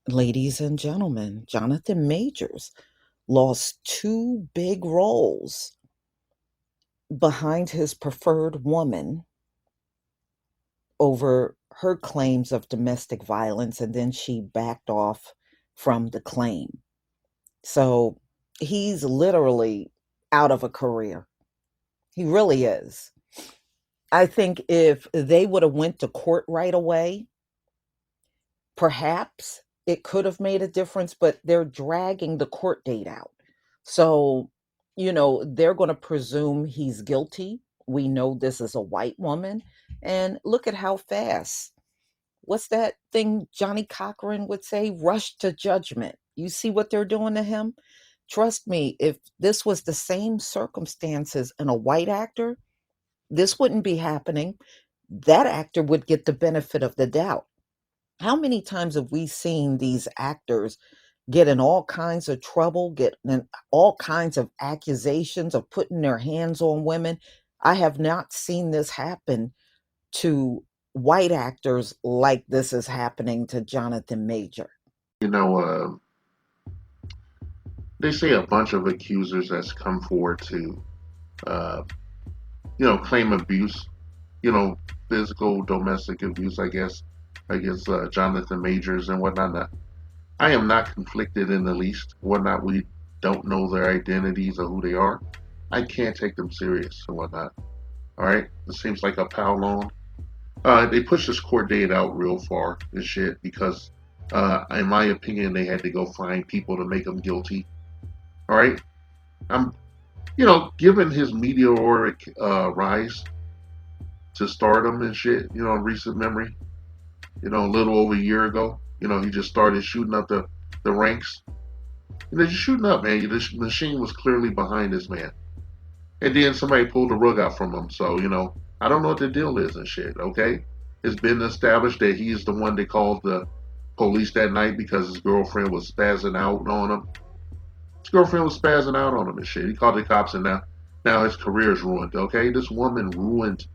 Ladies and gentlemen, Jonathan Majors lost two big roles behind his preferred woman over her claims of domestic violence, and then she backed off from the claim. So he's literally out of a career. He really is. I think if they would have went to court right away, perhaps it could have made a difference, but they're dragging the court date out. So, they're going to presume he's guilty. We know this is a white woman. And look at how fast. What's that thing Johnny Cochran would say? Rush to judgment. You see what they're doing to him? Trust me, if this was the same circumstances in a white actor, this wouldn't be happening. That actor would get the benefit of the doubt. How many times have we seen these actors get in all kinds of trouble, get in all kinds of accusations of putting their hands on women? I have not seen this happen to white actors like this is happening to Jonathan Major. You know, they say a bunch of accusers that's come forward to, uh, claim abuse, you know, physical, domestic abuse, I guess, against Jonathan Majors and whatnot. I am not conflicted in the least. Whatnot, we don't know their identities or who they are. I can't take them serious and whatnot. All right, it seems like a pal loan. They pushed this court date out real far and shit because, in my opinion, they had to go find people to make them guilty. All right, I'm given his meteoric rise to stardom and shit, in recent memory, a little over a year ago, he just started shooting up the ranks. And they're just shooting up, man. The machine was clearly behind this man. And then somebody pulled the rug out from him. So, I don't know what the deal is and shit, okay? It's been established that he's the one that called the police that night because his girlfriend was spazzing out on him. His girlfriend was spazzing out on him and shit. He called the cops and now his career is ruined, okay? This woman ruined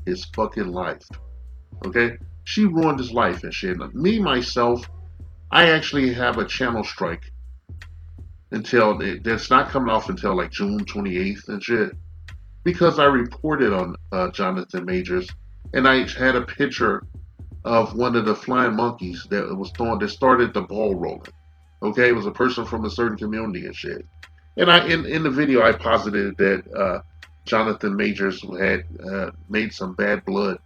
his fucking life, okay? She ruined his life and shit. Me, myself, I actually have a channel strike until that's not coming off until like June 28th and shit because I reported on Jonathan Majors and I had a picture of one of the flying monkeys that was throwing that started the ball rolling. Okay, it was a person from a certain community and shit. And in the video I posited that Jonathan Majors had made some bad blood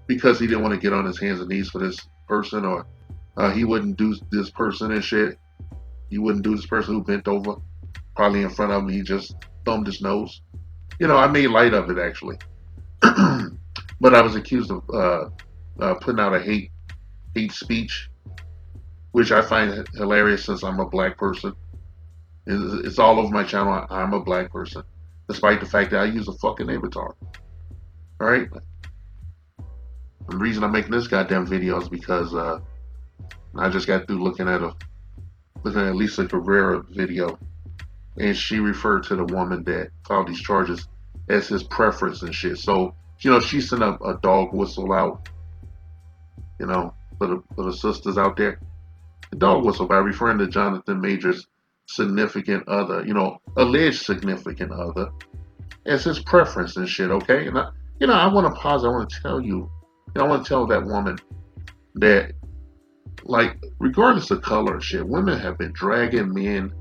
because he didn't want to get on his hands and knees for this person or he wouldn't do this person and shit. He wouldn't do this person who bent over probably in front of him. He just thumbed his nose. I made light of it actually, but I was accused of putting out a hate speech, which I find hilarious since I'm a black person. It's all over my channel. I'm a black person, despite the fact that I use a fucking avatar. All right. And the reason I'm making this goddamn video is because I just got through looking at Lisa Guerrero video, and she referred to the woman that filed these charges as his preference and shit. So she sent up a dog whistle out, for the sisters out there. The dog whistle by referring to Jonathan Major's significant other, alleged significant other, as his preference and shit. Okay, and I want to pause. I want to tell you, I want to tell that woman that, like, regardless of color and shit, women have been dragging men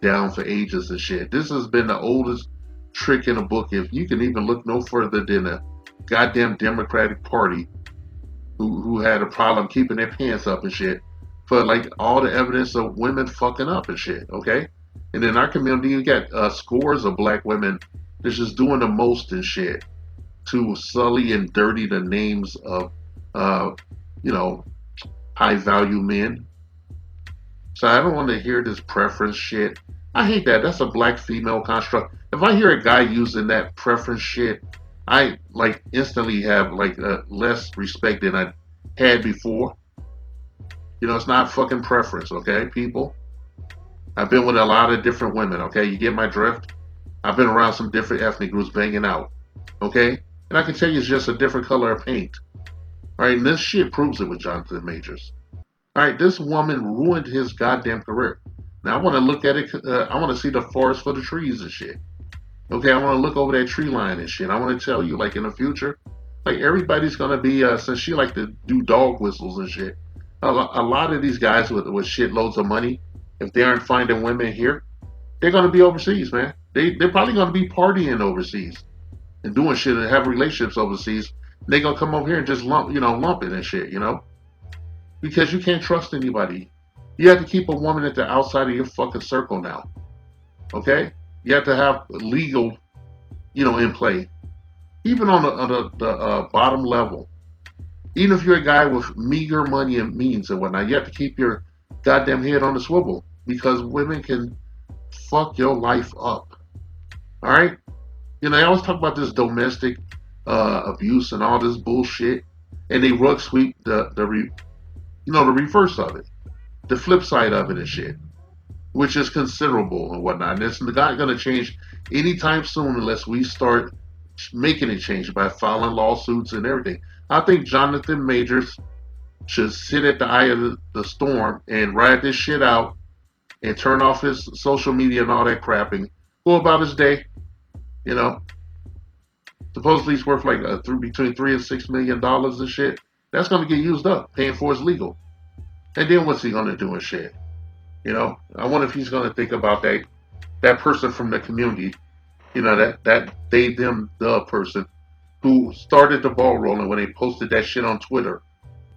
down for ages and shit. This has been the oldest trick in the book. If you can even look no further than the goddamn Democratic Party, who had a problem keeping their pants up and shit, for like all the evidence of women fucking up and shit. Okay, and in our community, you got scores of black women that's just doing the most and shit to sully and dirty the names of, uh, you know, high value men. So I don't want to hear this preference shit. I hate that. That's a black female construct. If I hear a guy using that preference shit, I like instantly have like less respect than I had before. It's not fucking preference, okay, people. I've been with a lot of different women, okay. You get my drift. I've been around some different ethnic groups banging out, okay. And I can tell you it's just a different color of paint. All right, and this shit proves it with Jonathan Majors. All right, this woman ruined his goddamn career. Now I want to look at it. I want to see the forest for the trees and shit. Okay, I want to look over that tree line and shit. I want to tell you, like in the future, like everybody's gonna be. Since she like to do dog whistles and shit, a lot of these guys with shitloads of money, if they aren't finding women here, they're gonna be overseas, man. They're probably gonna be partying overseas and doing shit and have relationships overseas. They gonna come over here and just lump it and shit, because you can't trust anybody. You have to keep a woman at the outside of your fucking circle now. Okay, you have to have legal, in play, even on the bottom level. Even if you're a guy with meager money and means and whatnot, you have to keep your goddamn head on the swivel because women can fuck your life up. All right, I always talk about this domestic abuse and all this bullshit, and they rug sweep the reverse of it, the flip side of it and shit, which is considerable and whatnot. And it's not going to change anytime soon unless we start making it change by filing lawsuits and everything. I think Jonathan Majors should sit at the eye of the storm and ride this shit out and turn off his social media and all that crap and go about his day. You know, supposedly he's worth like between $3 and $6 million and shit. That's going to get used up paying for his legal. And then what's he going to do and shit? I wonder if he's going to think about that person from the community, that they, them, the person who started the ball rolling when they posted that shit on Twitter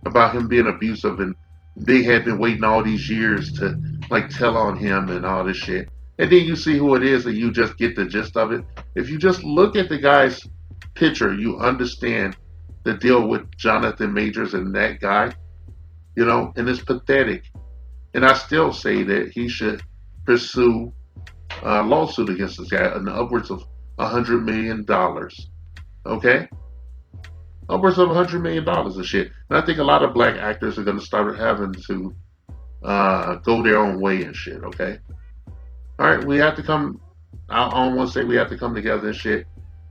about him being abusive, and they had been waiting all these years to like tell on him and all this shit. And then you see who it is and you just get the gist of it. If you just look at the guy's picture, you understand the deal with Jonathan Majors and that guy, and it's pathetic. And I still say that he should pursue a lawsuit against this guy in upwards of $100 million. Okay? Upwards of $100 million and shit. And I think a lot of black actors are going to start having to go their own way and shit. Okay? All right, we have to come. I don't want to say we have to come together and shit,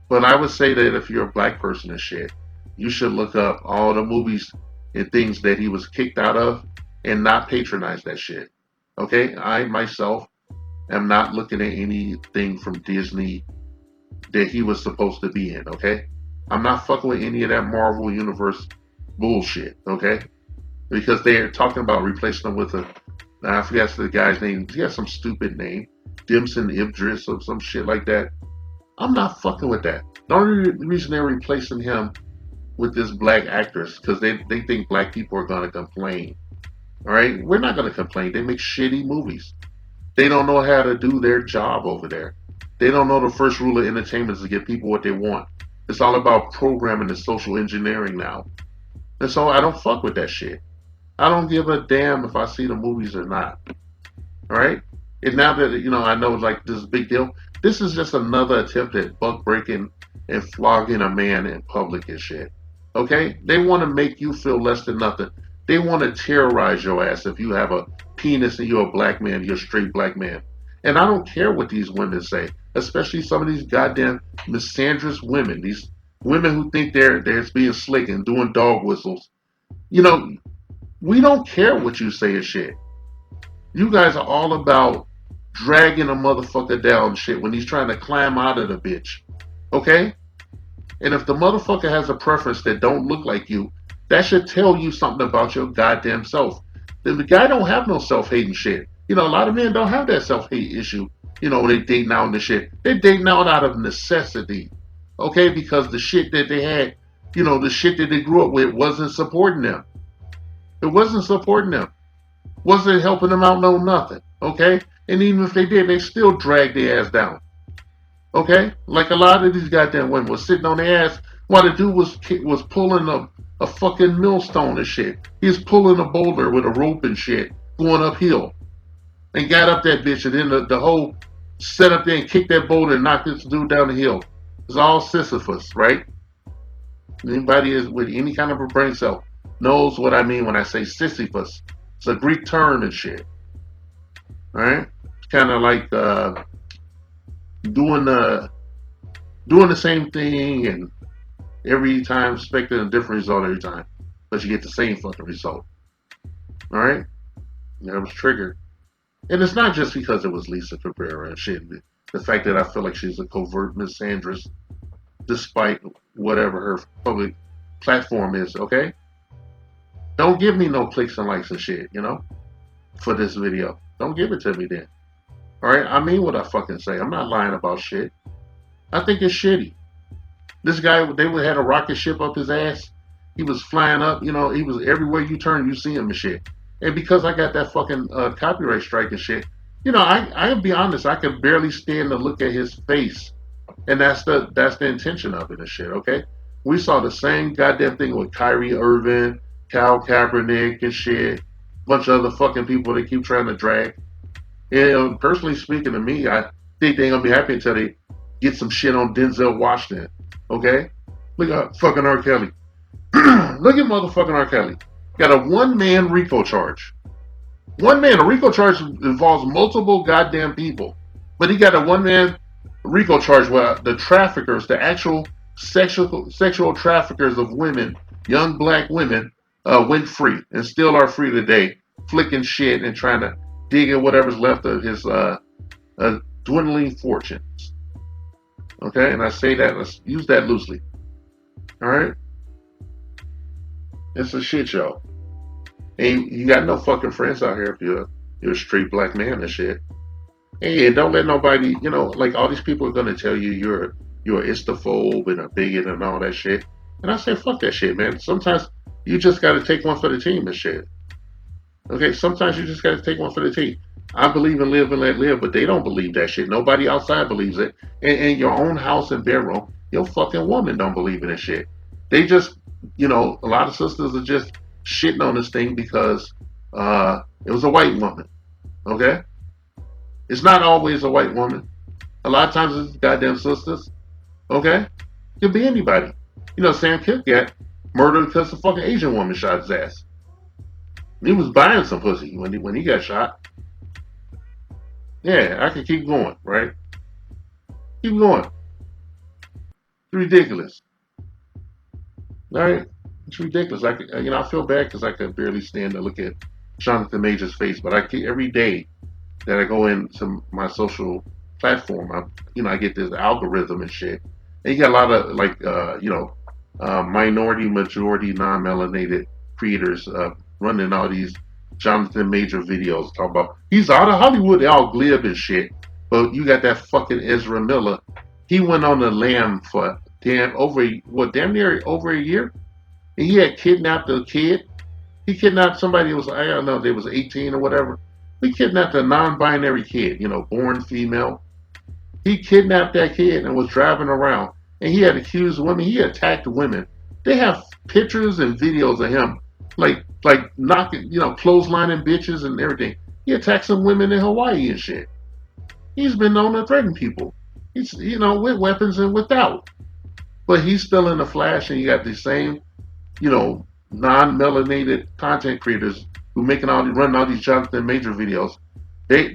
but I would say that if you're a black person and shit, you should look up all the movies and things that he was kicked out of and not patronize that shit. Okay? I myself am not looking at anything from Disney that he was supposed to be in, okay? I'm not fucking with any of that Marvel Universe bullshit, okay? Because they're talking about replacing him with I forget the guy's name. He has some stupid name. Dimson Idris or some shit like that. I'm not fucking with that. The only reason they're replacing him with this black actress because they think black people are going to complain. All right? We're not going to complain. They make shitty movies. They don't know how to do their job over there. They don't know the first rule of entertainment is to give people what they want. It's all about programming and social engineering now. And so I don't fuck with that shit. I don't give a damn if I see the movies or not. All right? And now that, I know like this is a big deal, this is just another attempt at buck breaking and flogging a man in public and shit. Okay? They want to make you feel less than nothing. They want to terrorize your ass if you have a penis and you're a black man, you're a straight black man. And I don't care what these women say, especially some of these goddamn misandrous women, these women who think they're being slick and doing dog whistles. We don't care what you say and shit. You guys are all about dragging a motherfucker down shit when he's trying to climb out of the bitch. Okay? And if the motherfucker has a preference that don't look like you, that should tell you something about your goddamn self. The guy don't have no self-hating shit. A lot of men don't have that self-hate issue. When they dating out and the shit. They're dating out of necessity. Okay? Because the shit that they had, the shit that they grew up with wasn't supporting them. It wasn't supporting them. Wasn't helping them out, no nothing. Okay? And even if they did, they still dragged their ass down. Okay? Like a lot of these goddamn women was sitting on their ass while the dude was pulling a fucking millstone and shit. He was pulling a boulder with a rope and shit going uphill. And got up that bitch and then the whole set up there and kicked that boulder and knocked this dude down the hill. It's all Sisyphus, right? Anybody is with any kind of a brain cell knows what I mean when I say Sisyphus. It's a Greek term and shit. Alright? It's kind of like doing the same thing and every time expecting a different result every time. But you get the same fucking result. All right, and I was triggered, and it's not just because it was Lisa Cabrera and shit. The fact that I feel like she's a covert misandrist, despite whatever her public platform is. Okay, don't give me no clicks and likes and shit. For this video, don't give it to me then. All right, I mean what I fucking say. I'm not lying about shit. I think it's shitty. This guy, they would had a rocket ship up his ass. He was flying up. He was everywhere you turn, you see him and shit. And because I got that fucking copyright strike and shit, I'll be honest, I could barely stand to look at his face, and that's the intention of it and shit. Okay, we saw the same goddamn thing with Kyrie Irving, Kyle Kaepernick and shit, bunch of other fucking people they keep trying to drag. And personally speaking to me, I think they're gonna be happy until they get some shit on Denzel Washington. Okay, look at fucking R. Kelly. Look at motherfucking R. Kelly. Got a one-man RICO charge. One man. A RICO charge involves multiple goddamn people, but he got a one-man RICO charge where the traffickers, the actual sexual traffickers of women, young black women, went free and still are free today, flicking shit and trying to dig in whatever's left of his dwindling fortunes. Okay, and I say that, let's use that loosely. All right, it's a shit show. And you got no fucking friends out here if you're a straight black man and shit. Hey, and don't let nobody, like all these people are gonna tell you you're a istophobe and a bigot and all that shit. And I say fuck that shit, man. Sometimes you just gotta take one for the team and shit. Okay, sometimes you just gotta take one for the team. I believe in live and let live, but they don't believe that shit. Nobody outside believes it. And your own house and bedroom, your fucking woman don't believe in this shit. They just, a lot of sisters are just shitting on this thing because it was a white woman. Okay, it's not always a white woman. A lot of times it's goddamn sisters. Okay, it could be anybody. Sam Cooke got murdered because a fucking Asian woman shot his ass. He was buying some pussy when he got shot. Yeah, I can keep going, right? Keep going. It's ridiculous. All right, it's ridiculous. I feel bad because I could barely stand to look at Jonathan Major's face, but every day that I go into my social platform, I get this algorithm and shit. And you got a lot of like, minority, majority, non-melanated creators running all these Jonathan Major videos talking about he's out of Hollywood, they all glib and shit. But you got that fucking Ezra Miller. He went on the lam for damn near over a year, and he had kidnapped a kid. He kidnapped somebody who was, I don't know, they was 18 or whatever. He kidnapped a non-binary kid, born female. He kidnapped that kid and was driving around. And he had accused women. He attacked women. They have pictures and videos of him, like knocking, clotheslining bitches and everything. He attacked some women in Hawaii and shit. He's been known to threaten people. He's, with weapons and without. But he's still in the flash, and you got the same, non-melanated content creators who running all these Jonathan Major videos. They're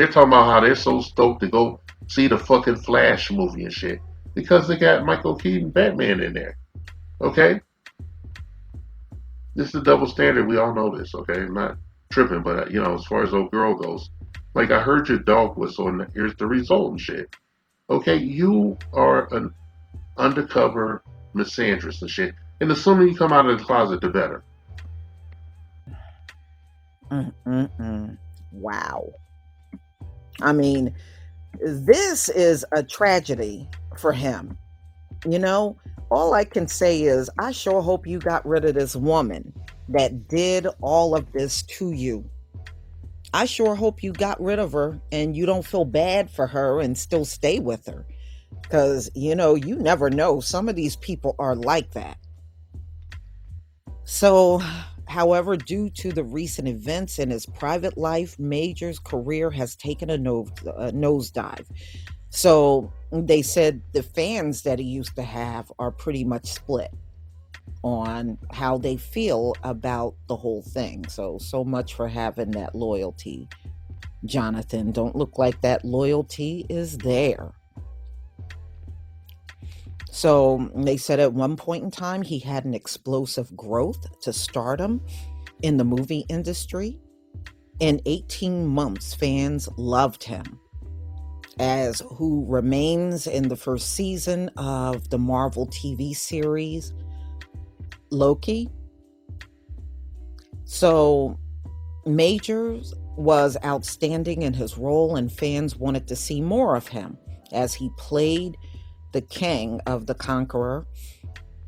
talking about how they're so stoked to go see the fucking Flash movie and shit because they got Michael Keaton Batman in there. Okay, this is a double standard. We all know this. Okay, I'm not tripping, but as far as old girl goes, like I heard your dog whistle, and here's the result and shit. Okay, you are an undercover misandrist and shit. And the sooner you come out of the closet, the better. Mm-mm-mm. Wow. I mean, this is a tragedy for him. You know, all I can say is I sure hope you got rid of this woman that did all of this to you. I sure hope you got rid of her and you don't feel bad for her and still stay with her. Because, you never know. Some of these people are like that. So, however, due to the recent events in his private life, Major's career has taken a nosedive. So, they said the fans that he used to have are pretty much split on how they feel about the whole thing. So much for having that loyalty. Jonathan, don't look like that loyalty is there. So they said at one point in time he had an explosive growth to stardom. in the movie industry. In 18 months, fans loved him as who remains in the first season of the Marvel TV series Loki. So Majors was outstanding in his role, and fans wanted to see more of him as he played the king of the Conqueror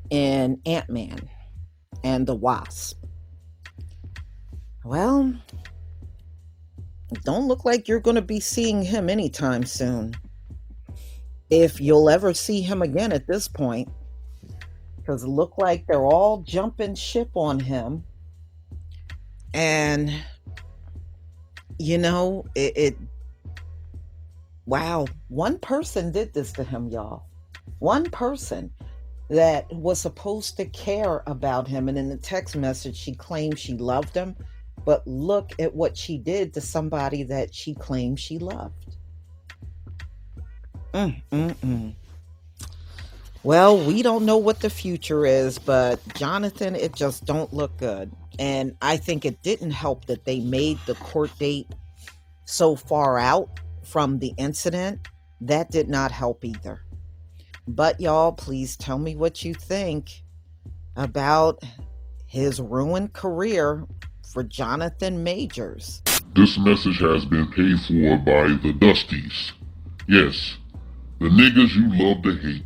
in Ant-Man and the Wasp. Well, don't look like you're going to be seeing him anytime soon. If you'll ever see him again at this point, because it looked like they're all jumping ship on him. And, it wow, one person did this to him, y'all. One person that was supposed to care about him. And in the text message, she claimed she loved him. But look at what she did to somebody that she claimed she loved. Mm, mm, mm. Well, we don't know what the future is, but Jonathan, it just don't look good. And I think it didn't help that they made the court date so far out from the incident. That did not help either. But y'all, please tell me what you think about his ruined career for Jonathan Majors. This message has been paid for by the Dusties. Yes, the niggas you love to hate.